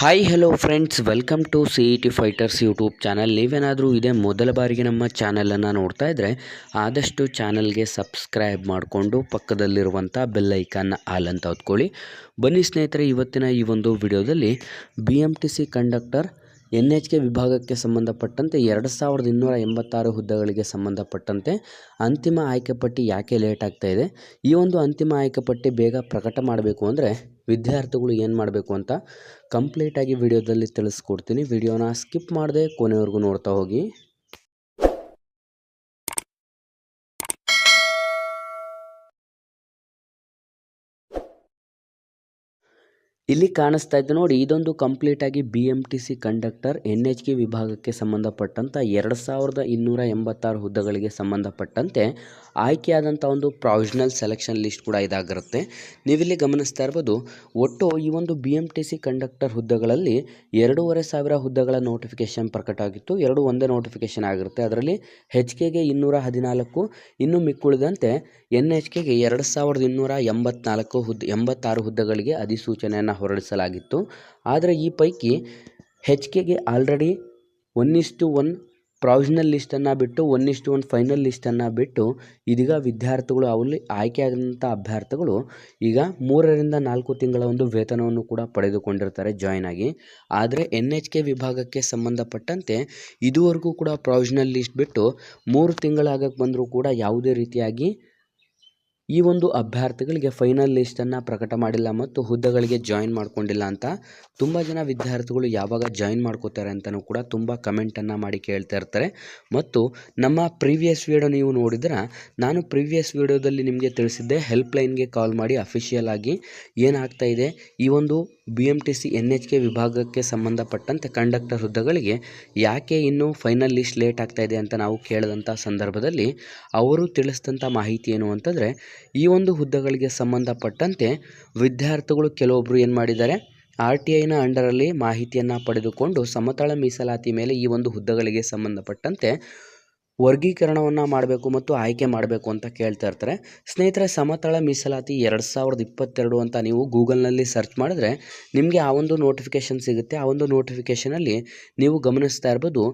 Hi hello friends, welcome to CET fighters YouTube channel. ನೀವೇನಾದರೂ ಇದೇ ಮೊದಲ ಬಾರಿಗೆ ನಮ್ಮ ಚಾನಲನ್ನು ನೋಡ್ತಾ ಇದ್ದರೆ ಆದಷ್ಟು ಚಾನಲ್ಗೆ ಸಬ್ಸ್ಕ್ರೈಬ್ ಮಾಡಿಕೊಂಡು ಪಕ್ಕದಲ್ಲಿರುವಂಥ ಬೆಲ್ ಐಕಾನ್ನ ಆಲ್ ಅಂತ ಹೊತ್ಕೊಳ್ಳಿ. ಬನ್ನಿ ಸ್ನೇಹಿತರೆ, ಇವತ್ತಿನ ಈ ಒಂದು ವಿಡಿಯೋದಲ್ಲಿ BMTC ಕಂಡಕ್ಟರ್ NHK ವಿಭಾಗಕ್ಕೆ ಸಂಬಂಧಪಟ್ಟಂತೆ 2286 ಹುದ್ದೆಗಳಿಗೆ ಸಂಬಂಧಪಟ್ಟಂತೆ ಅಂತಿಮ ಆಯ್ಕೆ ಪಟ್ಟಿ ಯಾಕೆ ಲೇಟ್ ಆಗ್ತಾ ಇದೆ, ಈ ಒಂದು ಅಂತಿಮ ಆಯ್ಕೆ ಪಟ್ಟಿ ಬೇಗ ಪ್ರಕಟ ಮಾಡಬೇಕು ಅಂದರೆ ವಿದ್ಯಾರ್ಥಿಗಳು ಏನು ಮಾಡಬೇಕು ಅಂತ ಕಂಪ್ಲೀಟಾಗಿ ವಿಡಿಯೋದಲ್ಲಿ ತಿಳಿಸ್ಕೊಡ್ತೀನಿ. ವಿಡಿಯೋನ ಸ್ಕಿಪ್ ಮಾಡದೆ ಕೊನೆವರೆಗೂ ನೋಡ್ತಾ ಹೋಗಿ. ಇಲ್ಲಿ ಕಾಣಿಸ್ತಾ ಇದ್ದು ನೋಡಿ, ಇದೊಂದು ಕಂಪ್ಲೀಟಾಗಿ BMTC ಕಂಡಕ್ಟರ್ NHK ವಿಭಾಗಕ್ಕೆ ಸಂಬಂಧಪಟ್ಟಂಥ 2286 ಹುದ್ದೆಗಳಿಗೆ ಸಂಬಂಧಪಟ್ಟಂತೆ ಆಯ್ಕೆಯಾದಂಥ ಒಂದು ಪ್ರಾವಿಷನಲ್ ಸೆಲೆಕ್ಷನ್ ಲಿಸ್ಟ್ ಕೂಡ ಇದಾಗಿರುತ್ತೆ. ನೀವಿಲ್ಲಿ ಗಮನಿಸ್ತಾ ಇರ್ಬೋದು, ಒಟ್ಟು ಈ ಒಂದು BMTC ಕಂಡಕ್ಟರ್ ಹುದ್ದೆಗಳಲ್ಲಿ 2500 ಹುದ್ದೆಗಳ ನೋಟಿಫಿಕೇಶನ್ ಪ್ರಕಟ ಆಗಿತ್ತು. ಎರಡು ಒಂದೇ ನೋಟಿಫಿಕೇಶನ್ ಆಗಿರುತ್ತೆ. ಅದರಲ್ಲಿ HKಗೆ 214, ಇನ್ನು ಮಿಕ್ಕುಳಿದಂತೆ NHKಗೆ 2286 ಹುದ್ದೆಗಳಿಗೆ ಅಧಿಸೂಚನೆಯನ್ನು ಹೊರಡಿಸಲಾಗಿತ್ತು. ಆದರೆ ಈ ಪೈಕಿ HKಗೆ ಆಲ್ರೆಡಿ 1:1 ಪ್ರಾವಿಷನಲ್ ಲಿಸ್ಟನ್ನು ಬಿಟ್ಟು 1:1 ಫೈನಲ್ ಲಿಸ್ಟನ್ನು ಬಿಟ್ಟು ಇದೀಗ ವಿದ್ಯಾರ್ಥಿಗಳು ಅವರಲ್ಲಿ ಆಯ್ಕೆಯಾದಂಥ ಅಭ್ಯರ್ಥಿಗಳು ಈಗ 3 ರಿಂದ 4 ತಿಂಗಳ ಒಂದು ವೇತನವನ್ನು ಕೂಡ ಪಡೆದುಕೊಂಡಿರ್ತಾರೆ ಜಾಯ್ನ್ ಆಗಿ. ಆದರೆ NHK ವಿಭಾಗಕ್ಕೆ ಸಂಬಂಧಪಟ್ಟಂತೆ ಇದುವರೆಗೂ ಕೂಡ ಪ್ರಾವಿಷನಲ್ ಲಿಸ್ಟ್ ಬಿಟ್ಟು 3 ತಿಂಗಳಾಗಕ್ಕೆ ಬಂದರೂ ಕೂಡ ಯಾವುದೇ ರೀತಿಯಾಗಿ ಈ ಒಂದು ಅಭ್ಯರ್ಥಿಗಳಿಗೆ ಫೈನಲ್ ಲಿಸ್ಟನ್ನು ಪ್ರಕಟ ಮಾಡಿಲ್ಲ ಮತ್ತು ಹುದ್ದೆಗಳಿಗೆ ಜಾಯಿನ್ ಮಾಡ್ಕೊಂಡಿಲ್ಲ ಅಂತ ತುಂಬ ಜನ ವಿದ್ಯಾರ್ಥಿಗಳು ಯಾವಾಗ ಜಾಯಿನ್ ಮಾಡ್ಕೋತಾರೆ ಅಂತಲೂ ಕೂಡ ತುಂಬ ಕಮೆಂಟನ್ನು ಮಾಡಿ ಕೇಳ್ತಾ ಇರ್ತಾರೆ. ಮತ್ತು ನಮ್ಮ ಪ್ರೀವಿಯಸ್ ವಿಡಿಯೋ ನೀವು ನೋಡಿದ್ರೆ ನಾನು ಪ್ರೀವಿಯಸ್ ವಿಡಿಯೋದಲ್ಲಿ ನಿಮಗೆ ತಿಳಿಸಿದ್ದೆ, ಹೆಲ್ಪ್ಲೈನ್ಗೆ ಕಾಲ್ ಮಾಡಿ ಅಫಿಷಿಯಲ್ ಆಗಿ ಏನಾಗ್ತಾ ಇದೆ, ಈ ಒಂದು BMTC NHK ವಿಭಾಗಕ್ಕೆ ಸಂಬಂಧಪಟ್ಟಂತೆ ಕಂಡಕ್ಟರ್ ಹುದ್ದೆಗಳಿಗೆ ಯಾಕೆ ಇನ್ನೂ ಫೈನಲ್ ಲಿಸ್ಟ್ ಲೇಟ್ ಆಗ್ತಾ ಇದೆ ಅಂತ ನಾವು ಕೇಳಿದಂಥ ಸಂದರ್ಭದಲ್ಲಿ ಅವರು ತಿಳಿಸಿದಂಥ ಮಾಹಿತಿ ಏನು ಅಂತಂದರೆ, ಈ ಒಂದು ಹುದ್ದೆಗಳಿಗೆ ಸಂಬಂಧಪಟ್ಟಂತೆ ವಿದ್ಯಾರ್ಥಿಗಳು ಕೆಲವೊಬ್ಬರು ಏನು ಮಾಡಿದ್ದಾರೆ, RTIನ ಅಂಡರಲ್ಲಿ ಮಾಹಿತಿಯನ್ನು ಪಡೆದುಕೊಂಡು ಸಮತಳ ಮೀಸಲಾತಿ ಮೇಲೆ ಈ ಒಂದು ಹುದ್ದೆಗಳಿಗೆ ಸಂಬಂಧಪಟ್ಟಂತೆ ವರ್ಗೀಕರಣವನ್ನು ಮಾಡಬೇಕು ಮತ್ತು ಆಯ್ಕೆ ಮಾಡಬೇಕು ಅಂತ ಕೇಳ್ತಾ ಇರ್ತಾರೆ. ಸ್ನೇಹಿತರೆ, ಸಮತಳ ಮೀಸಲಾತಿ 2022 ಅಂತ ನೀವು ಗೂಗಲ್ನಲ್ಲಿ ಸರ್ಚ್ ಮಾಡಿದ್ರೆ ನಿಮಗೆ ಆ ಒಂದು ನೋಟಿಫಿಕೇಷನ್ ಸಿಗುತ್ತೆ. ಆ ಒಂದು ನೋಟಿಫಿಕೇಷನಲ್ಲಿ ನೀವು ಗಮನಿಸ್ತಾ ಇರ್ಬೋದು,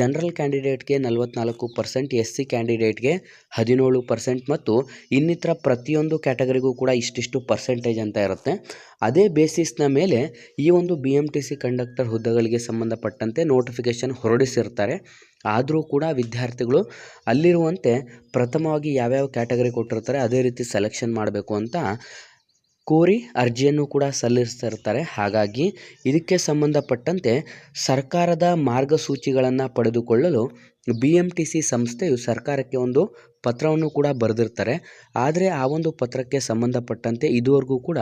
ಜನರಲ್ ಕ್ಯಾಂಡಿಡೇಟ್ಗೆ 44%, SC ಕ್ಯಾಂಡಿಡೇಟ್ಗೆ 17% ಮತ್ತು ಇನ್ನಿತರ ಪ್ರತಿಯೊಂದು ಕ್ಯಾಟಗರಿಗೂ ಕೂಡ ಇಷ್ಟಿಷ್ಟು ಪರ್ಸೆಂಟೇಜ್ ಅಂತ ಇರುತ್ತೆ. ಅದೇ ಬೇಸಿಸ್ನ ಮೇಲೆ ಈ ಒಂದು BMTC ಕಂಡಕ್ಟರ್ ಹುದ್ದೆಗಳಿಗೆ ಸಂಬಂಧಪಟ್ಟಂತೆ ನೋಟಿಫಿಕೇಷನ್ ಹೊರಡಿಸಿರ್ತಾರೆ. ಆದರೂ ಕೂಡ ವಿದ್ಯಾರ್ಥಿಗಳು ಅಲ್ಲಿರುವಂತೆ ಪ್ರಥಮವಾಗಿ ಯಾವ್ಯಾವ ಕ್ಯಾಟಗರಿ ಕೊಟ್ಟಿರ್ತಾರೆ ಅದೇ ರೀತಿ ಸೆಲೆಕ್ಷನ್ ಮಾಡಬೇಕು ಅಂತ ಕೋರಿ ಅರ್ಜಿಯನ್ನು ಕೂಡ ಸಲ್ಲಿಸ್ತಾ ಇರ್ತಾರೆ. ಹಾಗಾಗಿ ಇದಕ್ಕೆ ಸಂಬಂಧಪಟ್ಟಂತೆ ಸರ್ಕಾರದ ಮಾರ್ಗಸೂಚಿಗಳನ್ನು ಪಡೆದುಕೊಳ್ಳಲು BMTC ಸಂಸ್ಥೆಯು ಸರ್ಕಾರಕ್ಕೆ ಒಂದು ಪತ್ರವನ್ನು ಕೂಡ ಬರೆದಿರ್ತಾರೆ. ಆದರೆ ಆ ಒಂದು ಪತ್ರಕ್ಕೆ ಸಂಬಂಧಪಟ್ಟಂತೆ ಇದುವರೆಗೂ ಕೂಡ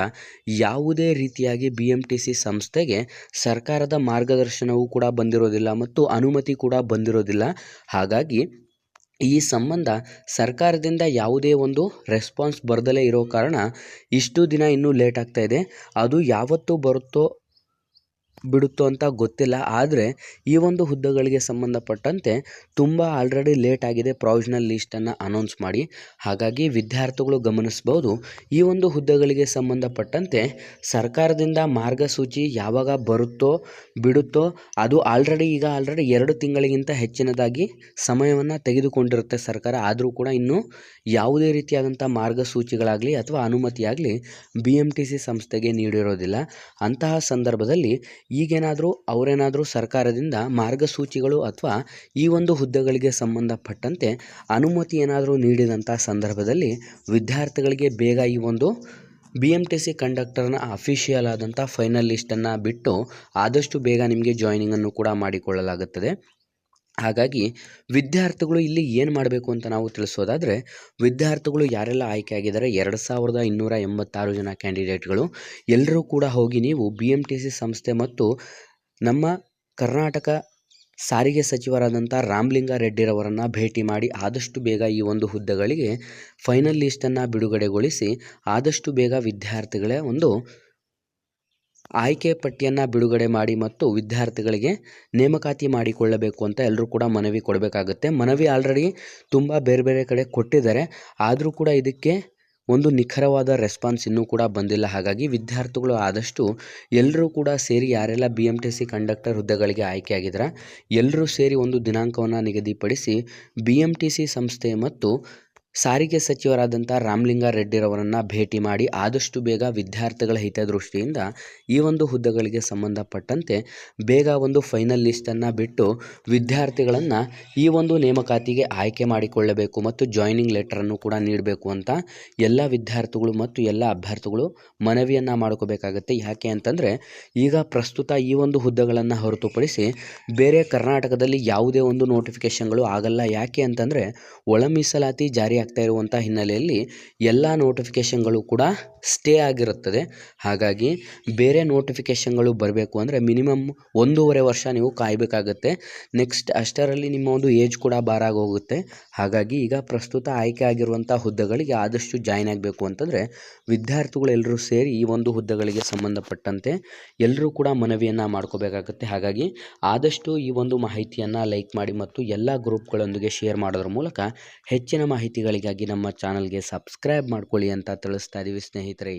ಯಾವುದೇ ರೀತಿಯಾಗಿ BMTC ಸಂಸ್ಥೆಗೆ ಸರ್ಕಾರದ ಮಾರ್ಗದರ್ಶನವೂ ಕೂಡ ಬಂದಿರೋದಿಲ್ಲ ಮತ್ತು ಅನುಮತಿ ಕೂಡ ಬಂದಿರೋದಿಲ್ಲ. ಹಾಗಾಗಿ ಈ ಸಂಬಂಧ ಸರ್ಕಾರದಿಂದ ಯಾವುದೇ ಒಂದು ರೆಸ್ಪಾನ್ಸ್ ಬರದಲೇ ಇರೋ ಕಾರಣ ಇಷ್ಟು ದಿನ ಇನ್ನೂ ಲೇಟ್ ಆಗ್ತಾ ಇದೆ. ಅದು ಯಾವತ್ತು ಬರುತ್ತೋ ಬಿಡುತ್ತೋ ಅಂತ ಗೊತ್ತಿಲ್ಲ. ಆದರೆ ಈ ಒಂದು ಹುದ್ದೆಗಳಿಗೆ ಸಂಬಂಧಪಟ್ಟಂತೆ ತುಂಬ ಆಲ್ರೆಡಿ ಲೇಟ್ ಆಗಿದೆ ಪ್ರಾವಿಷನಲ್ ಲಿಸ್ಟನ್ನು ಅನೌನ್ಸ್ ಮಾಡಿ. ಹಾಗಾಗಿ ವಿದ್ಯಾರ್ಥಿಗಳು ಗಮನಿಸ್ಬೋದು, ಈ ಒಂದು ಹುದ್ದೆಗಳಿಗೆ ಸಂಬಂಧಪಟ್ಟಂತೆ ಸರ್ಕಾರದಿಂದ ಮಾರ್ಗಸೂಚಿ ಯಾವಾಗ ಬರುತ್ತೋ ಬಿಡುತ್ತೋ ಅದು ಆಲ್ರೆಡಿ 2 ತಿಂಗಳಿಗಿಂತ ಹೆಚ್ಚಿನದಾಗಿ ಸಮಯವನ್ನು ತೆಗೆದುಕೊಂಡಿರುತ್ತೆ ಸರ್ಕಾರ. ಆದರೂ ಕೂಡ ಇನ್ನೂ ಯಾವುದೇ ರೀತಿಯಾದಂಥ ಮಾರ್ಗಸೂಚಿಗಳಾಗಲಿ ಅಥವಾ ಅನುಮತಿಯಾಗಲಿ BMTC ಸಂಸ್ಥೆಗೆ ನೀಡಿರೋದಿಲ್ಲ. ಅಂತಹ ಸಂದರ್ಭದಲ್ಲಿ ಈಗೇನಾದರೂ ಅವರೇನಾದರೂ ಸರ್ಕಾರದಿಂದ ಮಾರ್ಗಸೂಚಿಗಳು ಅಥವಾ ಈ ಒಂದು ಹುದ್ದೆಗಳಿಗೆ ಸಂಬಂಧಪಟ್ಟಂತೆ ಅನುಮತಿ ಏನಾದರೂ ನೀಡಿದಂಥ ಸಂದರ್ಭದಲ್ಲಿ ವಿದ್ಯಾರ್ಥಿಗಳಿಗೆ ಬೇಗ ಈ ಒಂದು BMTC ಕಂಡಕ್ಟರ್ನ ಅಫಿಷಿಯಲ್ ಆದಂಥ ಫೈನಲ್ ಲಿಸ್ಟನ್ನು ಬಿಟ್ಟು ಆದಷ್ಟು ಬೇಗ ನಿಮಗೆ ಜಾಯ್ನಿಂಗನ್ನು ಕೂಡ ಮಾಡಿಕೊಳ್ಳಲಾಗುತ್ತದೆ. ಹಾಗಾಗಿ ವಿದ್ಯಾರ್ಥಿಗಳು ಇಲ್ಲಿ ಏನು ಮಾಡಬೇಕು ಅಂತ ನಾವು ತಿಳಿಸೋದಾದರೆ, ವಿದ್ಯಾರ್ಥಿಗಳು ಯಾರೆಲ್ಲ ಆಯ್ಕೆ ಆಗಿದ್ದಾರೆ 2286 ಜನ ಕ್ಯಾಂಡಿಡೇಟ್ಗಳು ಎಲ್ಲರೂ ಕೂಡ ಹೋಗಿ ನೀವು BMTC ಸಂಸ್ಥೆ ಮತ್ತು ನಮ್ಮ ಕರ್ನಾಟಕ ಸಾರಿಗೆ ಸಚಿವರಾದಂಥ ರಾಮಲಿಂಗಾರೆಡ್ಡಿರವರನ್ನು ಭೇಟಿ ಮಾಡಿ ಆದಷ್ಟು ಬೇಗ ಈ ಒಂದು ಹುದ್ದೆಗಳಿಗೆ ಫೈನಲ್ ಲಿಸ್ಟನ್ನು ಬಿಡುಗಡೆಗೊಳಿಸಿ ಆದಷ್ಟು ಬೇಗ ವಿದ್ಯಾರ್ಥಿಗಳ ಒಂದು ಆಯ್ಕೆ ಪಟ್ಟಿಯನ್ನು ಬಿಡುಗಡೆ ಮಾಡಿ ಮತ್ತು ವಿದ್ಯಾರ್ಥಿಗಳಿಗೆ ನೇಮಕಾತಿ ಮಾಡಿಕೊಳ್ಳಬೇಕು ಅಂತ ಎಲ್ಲರೂ ಕೂಡ ಮನವಿ ಕೊಡಬೇಕಾಗುತ್ತೆ. ಮನವಿ ಆಲ್ರೆಡಿ ತುಂಬ ಬೇರೆ ಬೇರೆ ಕಡೆ ಕೊಟ್ಟಿದ್ದಾರೆ. ಆದರೂ ಕೂಡ ಇದಕ್ಕೆ ಒಂದು ನಿಖರವಾದ ರೆಸ್ಪಾನ್ಸ್ ಇನ್ನೂ ಕೂಡ ಬಂದಿಲ್ಲ. ಹಾಗಾಗಿ ವಿದ್ಯಾರ್ಥಿಗಳು ಆದಷ್ಟು ಎಲ್ಲರೂ ಕೂಡ ಸೇರಿ ಯಾರೆಲ್ಲ BMTC ಕಂಡಕ್ಟರ್ ಹುದ್ದೆಗಳಿಗೆ ಆಯ್ಕೆಯಾಗಿದ್ದಾರೆ ಎಲ್ಲರೂ ಸೇರಿ ಒಂದು ದಿನಾಂಕವನ್ನು ನಿಗದಿಪಡಿಸಿ BMTC ಸಂಸ್ಥೆ ಮತ್ತು ಸಾರಿಗೆ ಸಚಿವರಾದಂಥ ರಾಮಲಿಂಗಾರೆಡ್ಡಿರವರನ್ನು ಭೇಟಿ ಮಾಡಿ ಆದಷ್ಟು ಬೇಗ ವಿದ್ಯಾರ್ಥಿಗಳ ಹಿತದೃಷ್ಟಿಯಿಂದ ಈ ಒಂದು ಹುದ್ದೆಗಳಿಗೆ ಸಂಬಂಧಪಟ್ಟಂತೆ ಬೇಗ ಒಂದು ಫೈನಲ್ ಲಿಸ್ಟನ್ನು ಬಿಟ್ಟು ವಿದ್ಯಾರ್ಥಿಗಳನ್ನು ಈ ಒಂದು ನೇಮಕಾತಿಗೆ ಆಯ್ಕೆ ಮಾಡಿಕೊಳ್ಳಬೇಕು ಮತ್ತು ಜಾಯ್ನಿಂಗ್ ಲೆಟರನ್ನು ಕೂಡ ನೀಡಬೇಕು ಅಂತ ಎಲ್ಲ ವಿದ್ಯಾರ್ಥಿಗಳು ಮತ್ತು ಎಲ್ಲ ಅಭ್ಯರ್ಥಿಗಳು ಮನವಿಯನ್ನು ಮಾಡ್ಕೋಬೇಕಾಗತ್ತೆ. ಯಾಕೆ ಅಂತಂದರೆ ಈಗ ಪ್ರಸ್ತುತ ಈ ಒಂದು ಹುದ್ದೆಗಳನ್ನು ಹೊರತುಪಡಿಸಿ ಬೇರೆ ಕರ್ನಾಟಕದಲ್ಲಿ ಯಾವುದೇ ಒಂದು ನೋಟಿಫಿಕೇಷನ್ಗಳು ಆಗಲ್ಲ. ಯಾಕೆ ಅಂತಂದರೆ ಒಳ ಮೀಸಲಾತಿ ಜಾರಿ ಆಗ್ತಾ ಇರುವಂಥ ಹಿನ್ನೆಲೆಯಲ್ಲಿ ಎಲ್ಲ ನೋಟಿಫಿಕೇಷನ್ಗಳು ಕೂಡ ಸ್ಟೇ ಆಗಿರುತ್ತದೆ. ಹಾಗಾಗಿ ಬೇರೆ ನೋಟಿಫಿಕೇಷನ್ಗಳು ಬರಬೇಕು ಅಂದರೆ ಮಿನಿಮಮ್ 1.5 ವರ್ಷ ನೀವು ಕಾಯಬೇಕಾಗತ್ತೆ. ನೆಕ್ಸ್ಟ್ ಅಷ್ಟರಲ್ಲಿ ನಿಮ್ಮ ಒಂದು ಏಜ್ ಕೂಡ ಬಾರಾಗಿ ಹೋಗುತ್ತೆ. ಹಾಗಾಗಿ ಈಗ ಪ್ರಸ್ತುತ ಆಯ್ಕೆ ಆಗಿರುವಂಥ ಹುದ್ದೆಗಳಿಗೆ ಆದಷ್ಟು ಜಾಯ್ನ್ ಆಗಬೇಕು ಅಂತಂದರೆ ವಿದ್ಯಾರ್ಥಿಗಳು ಎಲ್ಲರೂ ಸೇರಿ ಈ ಒಂದು ಹುದ್ದೆಗಳಿಗೆ ಸಂಬಂಧಪಟ್ಟಂತೆ ಎಲ್ಲರೂ ಕೂಡ ಮನವಿಯನ್ನು ಮಾಡ್ಕೋಬೇಕಾಗುತ್ತೆ. ಹಾಗಾಗಿ ಆದಷ್ಟು ಈ ಒಂದು ಮಾಹಿತಿಯನ್ನು ಲೈಕ್ ಮಾಡಿ ಮತ್ತು ಎಲ್ಲ ಗ್ರೂಪ್ಗಳೊಂದಿಗೆ ಶೇರ್ ಮಾಡೋದ್ರ ಮೂಲಕ ಹೆಚ್ಚಿನ ಮಾಹಿತಿಗಳಿಗಾಗಿ ನಮ್ಮ ಚಾನಲ್ಗೆ ಸಬ್ಸ್ಕ್ರೈಬ್ ಮಾಡ್ಕೊಳ್ಳಿ ಅಂತ ತಿಳಿಸ್ತಾ ಇದ್ದೀವಿ ಸ್ನೇಹಿತರೆ.